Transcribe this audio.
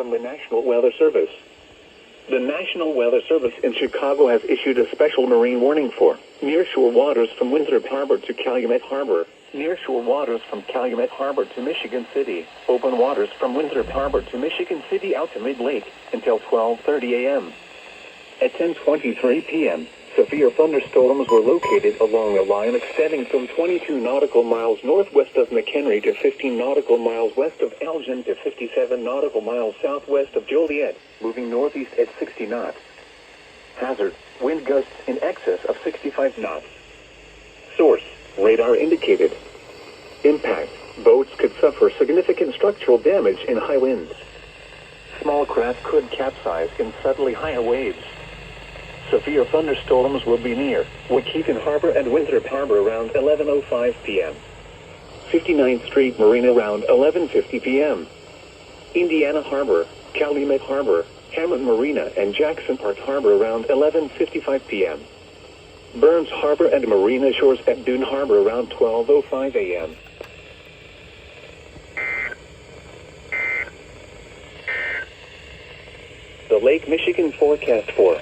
from the National Weather Service. The National Weather Service in Chicago has issued a special marine warning for nearshore waters from Winthrop Harbor to Calumet Harbor, nearshore waters from Calumet Harbor to Michigan City, open waters from Winthrop Harbor to Michigan City out to Mid-Lake until 12:30 a.m. At 10:23 p.m., severe thunderstorms were located along a line extending from 22 nautical miles northwest of McHenry to 15 nautical miles west of Elgin to 57 nautical miles southwest of Joliet, moving northeast at 60 knots. Hazard, wind gusts in excess of 65 knots. Source, radar indicated. Impact, boats could suffer significant structural damage in high winds. Small craft could capsize in suddenly higher waves. Severe thunderstorms will be near Waukegan Harbor and Winthrop Harbor around 11:05 p.m. 59th Street Marina around 11:50 p.m. Indiana Harbor, Calumet Harbor, Hammond Marina and Jackson Park Harbor around 11:55 p.m. Burns Harbor and Marina Shores at Dune Harbor around 12:05 a.m. The Lake Michigan forecast for